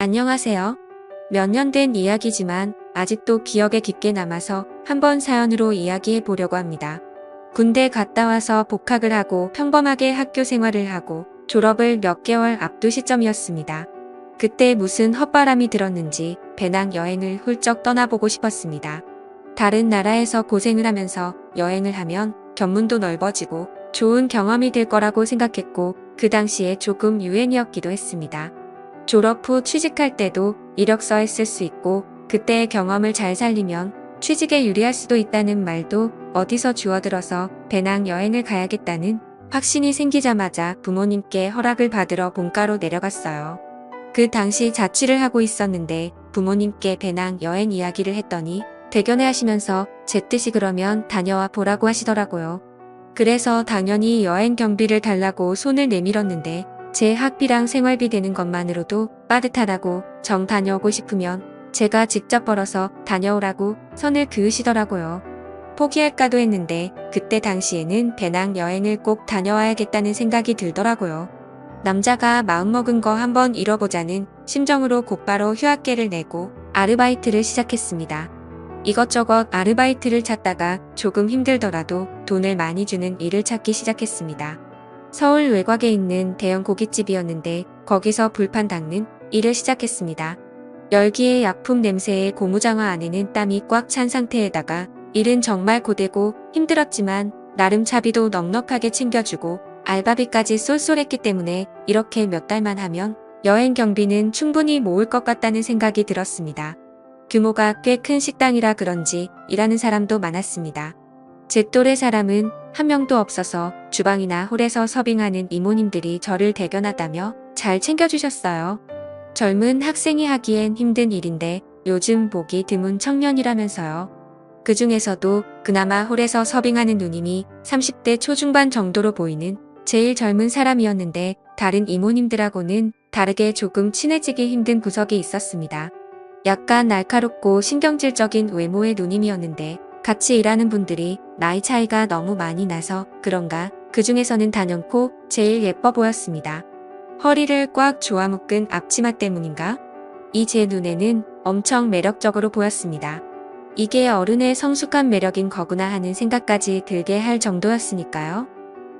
안녕하세요. 몇 년 된 이야기지만 아직도 기억에 깊게 남아서 한번 사연으로 이야기해 보려고 합니다. 군대 갔다 와서 복학을 하고 평범하게 학교 생활을 하고 졸업을 몇 개월 앞둔 시점이었습니다. 그때 무슨 헛바람이 들었는지 배낭 여행을 훌쩍 떠나보고 싶었습니다. 다른 나라에서 고생을 하면서 여행을 하면 견문도 넓어지고 좋은 경험이 될 거라고 생각했고 그 당시에 조금 유행이었기도 했습니다. 졸업 후 취직할 때도 이력서에 쓸 수 있고 그때의 경험을 잘 살리면 취직에 유리할 수도 있다는 말도 어디서 주워들어서 배낭 여행을 가야겠다는 확신이 생기자마자 부모님께 허락을 받으러 본가로 내려갔어요. 그 당시 자취를 하고 있었는데 부모님께 배낭 여행 이야기를 했더니 대견해 하시면서 제 뜻이 그러면 다녀와 보라고 하시더라고요. 그래서 당연히 여행 경비를 달라고 손을 내밀었는데 제 학비랑 생활비 되는 것만으로도 빠듯하다고 정 다녀오고 싶으면 제가 직접 벌어서 다녀오라고 선을 그으시더라고요. 포기할까도 했는데 그때 당시에는 배낭 여행을 꼭 다녀와야겠다는 생각이 들더라고요. 남자가 마음먹은 거 한번 잃어보자는 심정으로 곧바로 휴학계를 내고 아르바이트를 시작했습니다. 이것저것 아르바이트를 찾다가 조금 힘들더라도 돈을 많이 주는 일을 찾기 시작했습니다. 서울 외곽에 있는 대형 고깃집이었는데 거기서 불판 닦는 일을 시작했습니다. 열기에 약품 냄새에 고무장화 안에는 땀이 꽉 찬 상태에다가 일은 정말 고되고 힘들었지만 나름 차비도 넉넉하게 챙겨주고 알바비까지 쏠쏠했기 때문에 이렇게 몇 달만 하면 여행 경비는 충분히 모을 것 같다는 생각이 들었습니다. 규모가 꽤 큰 식당이라 그런지 일하는 사람도 많았습니다. 제 또래 사람은 한 명도 없어서 주방이나 홀에서 서빙하는 이모님들이 저를 대견하다며 잘 챙겨주셨어요. 젊은 학생이 하기엔 힘든 일인데 요즘 보기 드문 청년이라면서요. 그 중에서도 그나마 홀에서 서빙하는 누님이 30대 초중반 정도로 보이는 제일 젊은 사람이었는데 다른 이모님들하고는 다르게 조금 친해지기 힘든 구석이 있었습니다. 약간 날카롭고 신경질적인 외모의 누님이었는데 같이 일하는 분들이 나이 차이가 너무 많이 나서 그런가 그 중에서는 단연코 제일 예뻐 보였습니다. 허리를 꽉 조아 묶은 앞치마 때문인가? 이 제 눈에는 엄청 매력적으로 보였습니다. 이게 어른의 성숙한 매력인 거구나 하는 생각까지 들게 할 정도였으니까요.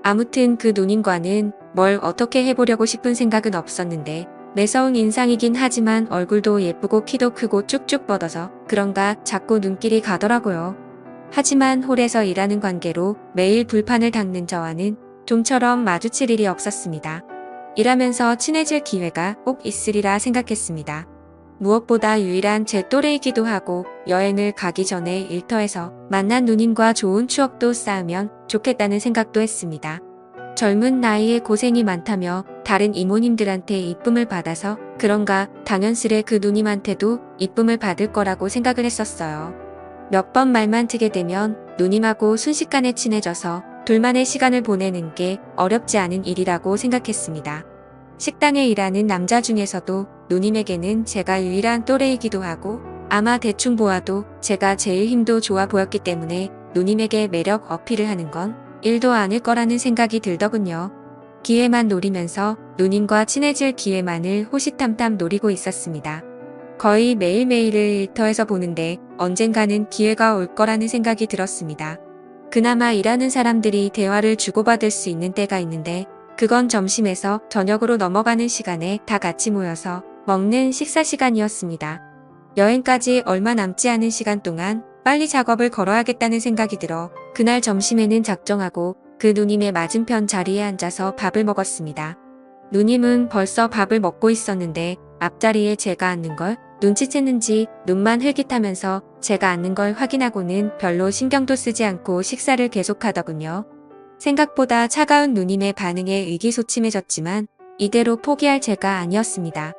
아무튼 그 누님과는 뭘 어떻게 해보려고 싶은 생각은 없었는데 매서운 인상이긴 하지만 얼굴도 예쁘고 키도 크고 쭉쭉 뻗어서 그런가 자꾸 눈길이 가더라고요. 하지만 홀에서 일하는 관계로 매일 불판을 닦는 저와는 좀처럼 마주칠 일이 없었습니다. 일하면서 친해질 기회가 꼭 있으리라 생각했습니다. 무엇보다 유일한 제 또래이기도 하고 여행을 가기 전에 일터에서 만난 누님과 좋은 추억도 쌓으면 좋겠다는 생각도 했습니다. 젊은 나이에 고생이 많다며 다른 이모님들한테 이쁨을 받아서 그런가 당연스레 그 누님한테도 이쁨을 받을 거라고 생각을 했었어요. 몇 번 말만 트게 되면 누님하고 순식간에 친해져서 둘만의 시간을 보내는 게 어렵지 않은 일이라고 생각했습니다. 식당에 일하는 남자 중에서도 누님에게는 제가 유일한 또래이기도 하고 아마 대충 보아도 제가 제일 힘도 좋아 보였기 때문에 누님에게 매력 어필을 하는 건 일도 아닐 거라는 생각이 들더군요. 기회만 노리면서 누님과 친해질 기회만을 호시탐탐 노리고 있었습니다. 거의 매일매일을 일터에서 보는데 언젠가는 기회가 올 거라는 생각이 들었습니다. 그나마 일하는 사람들이 대화를 주고받을 수 있는 때가 있는데 그건 점심에서 저녁으로 넘어가는 시간에 다 같이 모여서 먹는 식사 시간이었습니다. 여행까지 얼마 남지 않은 시간 동안 빨리 작업을 걸어야겠다는 생각이 들어 그날 점심에는 작정하고 그 누님의 맞은편 자리에 앉아서 밥을 먹었습니다. 누님은 벌써 밥을 먹고 있었는데 앞자리에 제가 앉는 걸 눈치챘는지 눈만 흘깃하면서 제가 앉는 걸 확인하고는 별로 신경도 쓰지 않고 식사를 계속하더군요. 생각보다 차가운 누님의 반응에 의기소침해졌지만 이대로 포기할 제가 아니었습니다.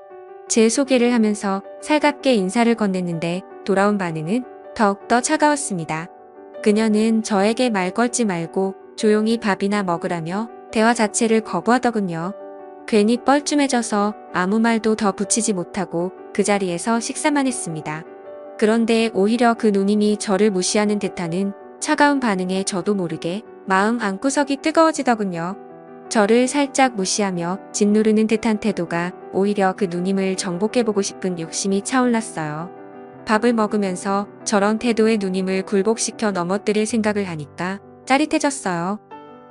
제 소개를 하면서 살갑게 인사를 건넸는데 돌아온 반응은 더욱더 차가웠습니다. 그녀는 저에게 말 걸지 말고 조용히 밥이나 먹으라며 대화 자체를 거부하더군요. 괜히 뻘쭘해져서 아무 말도 더 붙이지 못하고 그 자리에서 식사만 했습니다. 그런데 오히려 그 누님이 저를 무시하는 듯하는 차가운 반응에 저도 모르게 마음 안구석이 뜨거워지더군요. 저를 살짝 무시하며 짓누르는 듯한 태도가 오히려 그 누님을 정복해보고 싶은 욕심이 차올랐어요. 밥을 먹으면서 저런 태도의 누님을 굴복시켜 넘어뜨릴 생각을 하니까 짜릿해졌어요.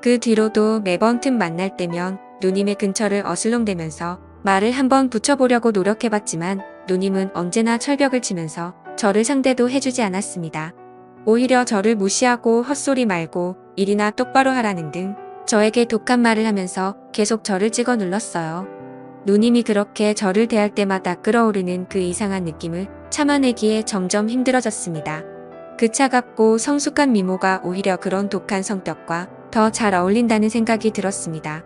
그 뒤로도 매번 틈 만날 때면 누님의 근처를 어슬렁대면서 말을 한번 붙여보려고 노력해봤지만 누님은 언제나 철벽을 치면서 저를 상대도 해주지 않았습니다. 오히려 저를 무시하고 헛소리 말고 일이나 똑바로 하라는 등 저에게 독한 말을 하면서 계속 저를 찍어 눌렀어요. 누님이 그렇게 저를 대할 때마다 끓어오르는 그 이상한 느낌을 참아내기에 점점 힘들어졌습니다. 그 차갑고 성숙한 미모가 오히려 그런 독한 성격과 더 잘 어울린다는 생각이 들었습니다.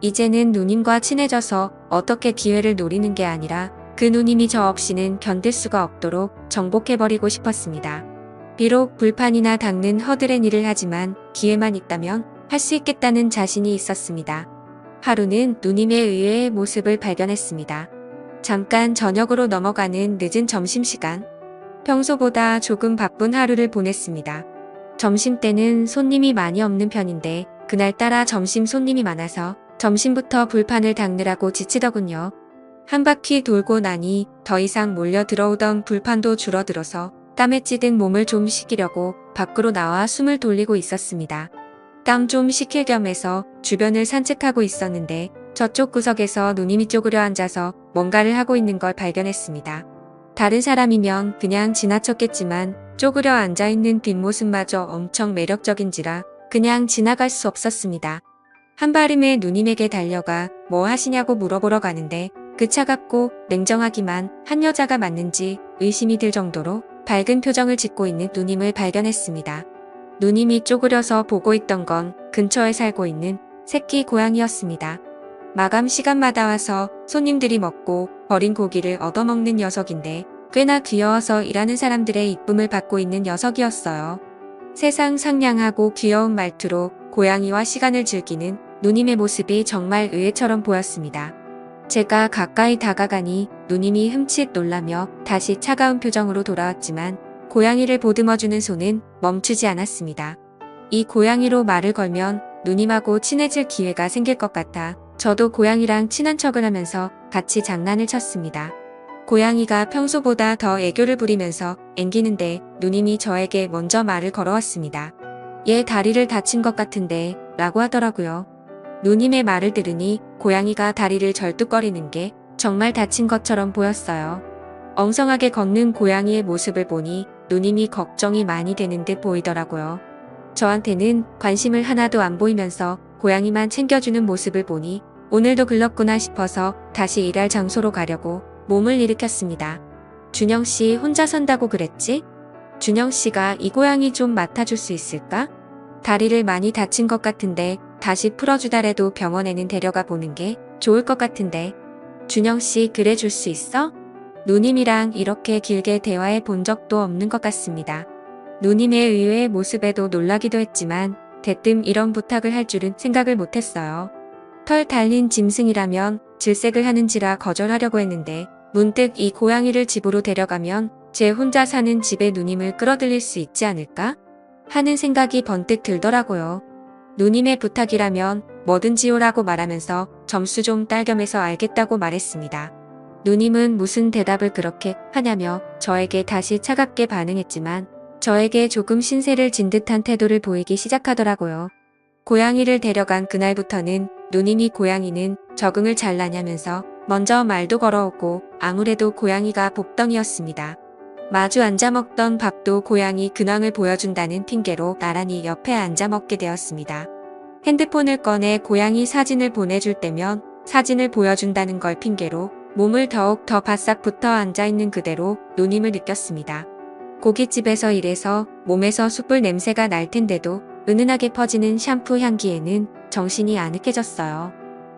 이제는 누님과 친해져서 어떻게 기회를 노리는 게 아니라 그 누님이 저 없이는 견딜 수가 없도록 정복해버리고 싶었습니다. 비록 불판이나 닦는 허드렛 일을 하지만 기회만 있다면 할 수 있겠다는 자신이 있었습니다. 하루는 누님의 의외의 모습을 발견했습니다. 잠깐 저녁으로 넘어가는 늦은 점심시간. 평소보다 조금 바쁜 하루를 보냈습니다. 점심때는 손님이 많이 없는 편인데 그날따라 점심 손님이 많아서 점심부터 불판을 닦느라고 지치더군요. 한 바퀴 돌고 나니 더 이상 몰려 들어오던 불판도 줄어들어서 땀에 찌든 몸을 좀 식히려고 밖으로 나와 숨을 돌리고 있었습니다. 땀 좀 식힐 겸 해서 주변을 산책하고 있었는데 저쪽 구석에서 누님이 쪼그려 앉아서 뭔가를 하고 있는 걸 발견했습니다. 다른 사람이면 그냥 지나쳤겠지만 쪼그려 앉아있는 뒷모습마저 엄청 매력적인지라 그냥 지나갈 수 없었습니다. 한발음에 누님에게 달려가 뭐 하시냐고 물어보러 가는데 그 차갑고 냉정하기만 한 여자가 맞는지 의심이 들 정도로 밝은 표정을 짓고 있는 누님을 발견했습니다. 누님이 쪼그려서 보고 있던 건 근처에 살고 있는 새끼 고양이였습니다. 마감 시간마다 와서 손님들이 먹고 버린 고기를 얻어먹는 녀석인데 꽤나 귀여워서 일하는 사람들의 이쁨을 받고 있는 녀석이었어요. 세상 상냥하고 귀여운 말투로 고양이와 시간을 즐기는 누님의 모습이 정말 의외처럼 보였습니다. 제가 가까이 다가가니 누님이 흠칫 놀라며 다시 차가운 표정으로 돌아왔지만 고양이를 보듬어주는 손은 멈추지 않았습니다. 이 고양이로 말을 걸면 누님하고 친해질 기회가 생길 것 같아 저도 고양이랑 친한 척을 하면서 같이 장난을 쳤습니다. 고양이가 평소보다 더 애교를 부리면서 앵기는데 누님이 저에게 먼저 말을 걸어왔습니다. 얘 다리를 다친 것 같은데 라고 하더라고요. 누님의 말을 들으니 고양이가 다리를 절뚝거리는 게 정말 다친 것처럼 보였어요. 엉성하게 걷는 고양이의 모습을 보니 누님이 걱정이 많이 되는 듯 보이더라고요. 저한테는 관심을 하나도 안 보이면서 고양이만 챙겨주는 모습을 보니 오늘도 글렀구나 싶어서 다시 일할 장소로 가려고 몸을 일으켰습니다. 준영씨 혼자 산다고 그랬지? 준영씨가 이 고양이 좀 맡아줄 수 있을까? 다리를 많이 다친 것 같은데 다시 풀어주다래도 병원에는 데려가 보는 게 좋을 것 같은데. 준영씨 그래 줄 수 있어? 누님이랑 이렇게 길게 대화해 본 적도 없는 것 같습니다. 누님의 의외의 모습에도 놀라기도 했지만 대뜸 이런 부탁을 할 줄은 생각을 못했어요. 털 달린 짐승이라면 질색을 하는지라 거절하려고 했는데 문득 이 고양이를 집으로 데려가면 제 혼자 사는 집에 누님을 끌어들일 수 있지 않을까? 하는 생각이 번뜩 들더라고요. 누님의 부탁이라면 뭐든지요라고 말하면서 점수 좀 딸겸해서 알겠다고 말했습니다. 누님은 무슨 대답을 그렇게 하냐며 저에게 다시 차갑게 반응했지만 저에게 조금 신세를 진 듯한 태도를 보이기 시작하더라고요. 고양이를 데려간 그날부터는 누님이 고양이는 적응을 잘하냐면서 먼저 말도 걸어오고 아무래도 고양이가 복덩이였습니다. 마주 앉아 먹던 밥도 고양이 근황을 보여준다는 핑계로 나란히 옆에 앉아 먹게 되었습니다. 핸드폰을 꺼내 고양이 사진을 보내줄 때면 사진을 보여준다는 걸 핑계로 몸을 더욱 더 바싹 붙어 앉아있는 그대로 누님을 느꼈습니다. 고깃집에서 일해서 몸에서 숯불 냄새가 날 텐데도 은은하게 퍼지는 샴푸 향기에는 정신이 아늑해졌어요.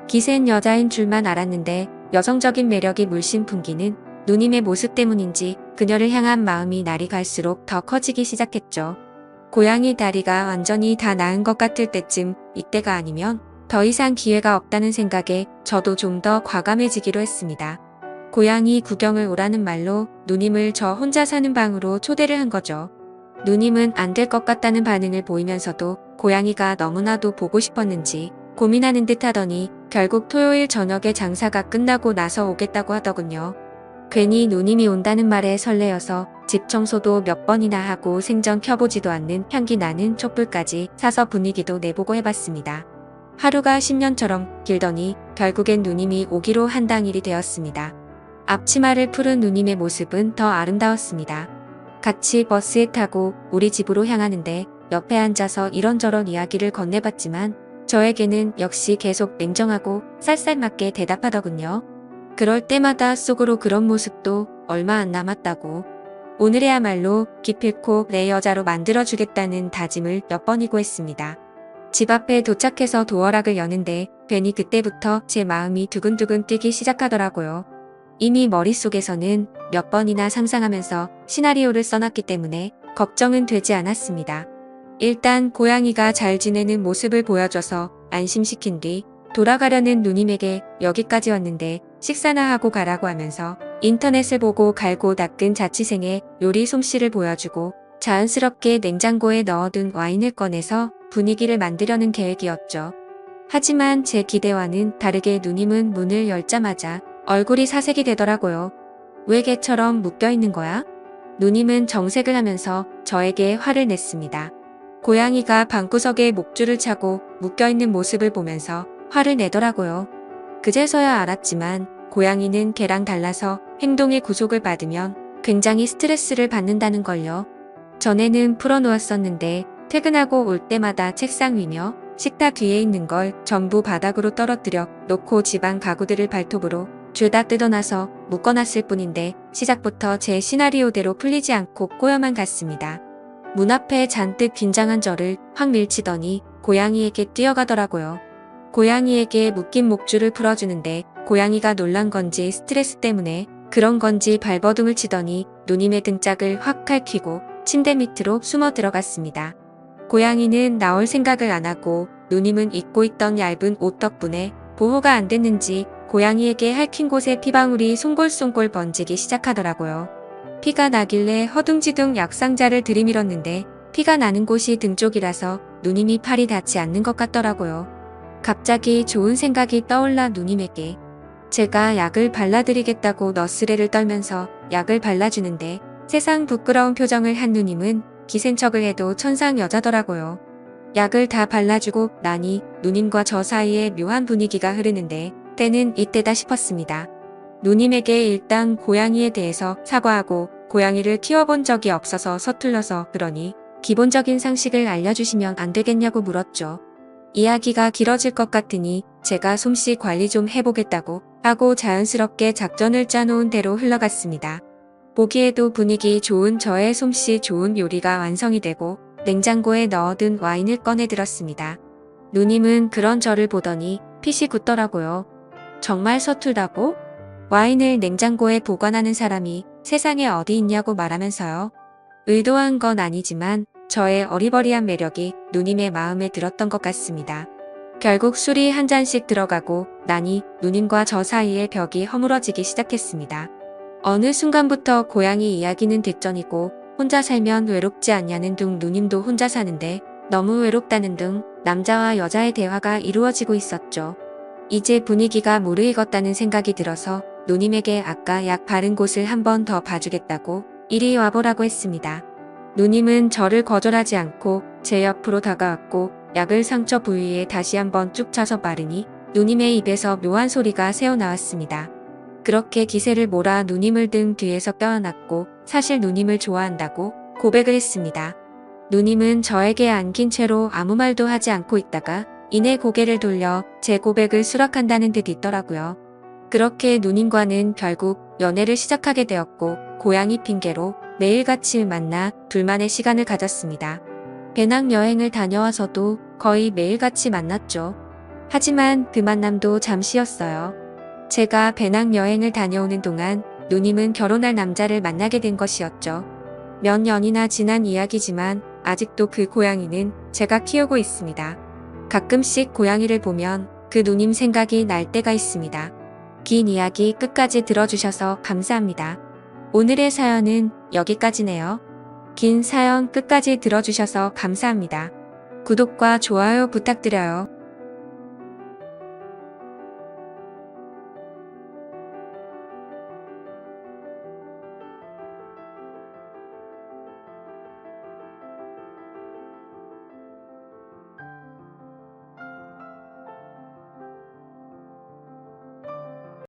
기센 여자인 줄만 알았는데 여성적인 매력이 물씬 풍기는 누님의 모습 때문인지 그녀를 향한 마음이 날이 갈수록 더 커지기 시작했죠. 고양이 다리가 완전히 다 나은 것 같을 때쯤 이때가 아니면 더 이상 기회가 없다는 생각에 저도 좀 더 과감해지기로 했습니다. 고양이 구경을 오라는 말로 누님을 저 혼자 사는 방으로 초대를 한 거죠. 누님은 안 될 것 같다는 반응을 보이면서도 고양이가 너무나도 보고 싶었는지 고민하는 듯 하더니 결국 토요일 저녁에 장사가 끝나고 나서 오겠다고 하더군요. 괜히 누님이 온다는 말에 설레어서 집 청소도 몇 번이나 하고 생전 켜보지도 않는 향기 나는 촛불까지 사서 분위기도 내보고 해봤습니다. 하루가 10년처럼 길더니 결국엔 누님이 오기로 한 당일이 되었습니다. 앞치마를 푸른 누님의 모습은 더 아름다웠습니다. 같이 버스에 타고 우리 집으로 향하는데 옆에 앉아서 이런저런 이야기를 건네봤지만 저에게는 역시 계속 냉정하고 쌀쌀맞게 대답하더군요. 그럴 때마다 속으로 그런 모습도 얼마 안 남았다고. 오늘에야말로 기필코 내 여자로 만들어주겠다는 다짐을 몇 번이고 했습니다. 집 앞에 도착해서 도어락을 여는데 괜히 그때부터 제 마음이 두근두근 뛰기 시작하더라고요. 이미 머릿속에서는 몇 번이나 상상하면서 시나리오를 써놨기 때문에 걱정은 되지 않았습니다. 일단 고양이가 잘 지내는 모습을 보여줘서 안심시킨 뒤 돌아가려는 누님에게 여기까지 왔는데 식사나 하고 가라고 하면서 인터넷을 보고 갈고 닦은 자취생의 요리 솜씨를 보여주고 자연스럽게 냉장고에 넣어둔 와인을 꺼내서 분위기를 만들려는 계획이었죠. 하지만 제 기대와는 다르게 누님은 문을 열자마자 얼굴이 사색이 되더라고요. 왜 개처럼 묶여있는 거야? 누님은 정색을 하면서 저에게 화를 냈습니다. 고양이가 방구석에 목줄을 차고 묶여있는 모습을 보면서 화를 내더라고요. 그제서야 알았지만 고양이는 개랑 달라서 행동의 구속을 받으면 굉장히 스트레스를 받는다는 걸요. 전에는 풀어놓았었는데 퇴근하고 올 때마다 책상 위며 식탁 위에 있는 걸 전부 바닥으로 떨어뜨려 놓고 집안 가구들을 발톱으로 죄다 뜯어놔서 묶어놨을 뿐인데 시작부터 제 시나리오대로 풀리지 않고 꼬여만 갔습니다. 문 앞에 잔뜩 긴장한 저를 확 밀치더니 고양이에게 뛰어가더라고요. 고양이에게 묶인 목줄을 풀어주는데 고양이가 놀란 건지 스트레스 때문에 그런 건지 발버둥을 치더니 누님의 등짝을 확 핥히고 침대 밑으로 숨어 들어갔습니다. 고양이는 나올 생각을 안 하고 누님은 입고 있던 얇은 옷 덕분에 보호가 안 됐는지 고양이에게 핥힌 곳에 피방울이 송골송골 번지기 시작하더라고요. 피가 나길래 허둥지둥 약상자를 들이밀었는데 피가 나는 곳이 등 쪽이라서 누님이 팔이 닿지 않는 것 같더라고요. 갑자기 좋은 생각이 떠올라 누님에게 제가 약을 발라드리겠다고 너스레를 떨면서 약을 발라주는데 세상 부끄러운 표정을 한 누님은 기센척을 해도 천상 여자더라고요. 약을 다 발라주고 나니 누님과 저 사이에 묘한 분위기가 흐르는데 때는 이때다 싶었습니다. 누님에게 일단 고양이에 대해서 사과하고 고양이를 키워본 적이 없어서 서툴러서 그러니 기본적인 상식을 알려주시면 안 되겠냐고 물었죠. 이야기가 길어질 것 같으니 제가 솜씨 관리 좀 해보겠다고 하고 자연스럽게 작전을 짜놓은 대로 흘러갔습니다. 보기에도 분위기 좋은 저의 솜씨 좋은 요리가 완성이 되고 냉장고에 넣어둔 와인을 꺼내 들었습니다. 누님은 그런 저를 보더니 핏이 굳더라고요. 정말 서툴다고? 와인을 냉장고에 보관하는 사람이 세상에 어디 있냐고 말하면서요. 의도한 건 아니지만 저의 어리버리한 매력이 누님의 마음에 들었던 것 같습니다. 결국 술이 한 잔씩 들어가고 나니 누님과 저 사이의 벽이 허물어지기 시작했습니다. 어느 순간부터 고양이 이야기는 뒷전이고 혼자 살면 외롭지 않냐는 둥 누님도 혼자 사는데 너무 외롭다는 등 남자와 여자의 대화가 이루어지고 있었죠. 이제 분위기가 무르익었다는 생각이 들어서 누님에게 아까 약 바른 곳을 한 번 더 봐주겠다고 이리 와보라고 했습니다. 누님은 저를 거절하지 않고 제 옆으로 다가왔고 약을 상처 부위에 다시 한번 쭉 차서 바르니 누님의 입에서 묘한 소리가 새어나왔습니다. 그렇게 기세를 몰아 누님을 등 뒤에서 껴안았고 사실 누님을 좋아한다고 고백을 했습니다. 누님은 저에게 안긴 채로 아무 말도 하지 않고 있다가 이내 고개를 돌려 제 고백을 수락한다는 듯 있더라고요. 그렇게 누님과는 결국 연애를 시작하게 되었고 고양이 핑계로 매일같이 만나 둘만의 시간을 가졌습니다. 배낭여행을 다녀와서도 거의 매일같이 만났죠. 하지만 그 만남도 잠시였어요. 제가 배낭여행을 다녀오는 동안 누님은 결혼할 남자를 만나게 된 것이었죠. 몇 년이나 지난 이야기지만 아직도 그 고양이는 제가 키우고 있습니다. 가끔씩 고양이를 보면 그 누님 생각이 날 때가 있습니다. 긴 이야기 끝까지 들어주셔서 감사합니다. 오늘의 사연은 여기까지네요. 긴 사연 끝까지 들어주셔서 감사합니다. 구독과 좋아요 부탁드려요.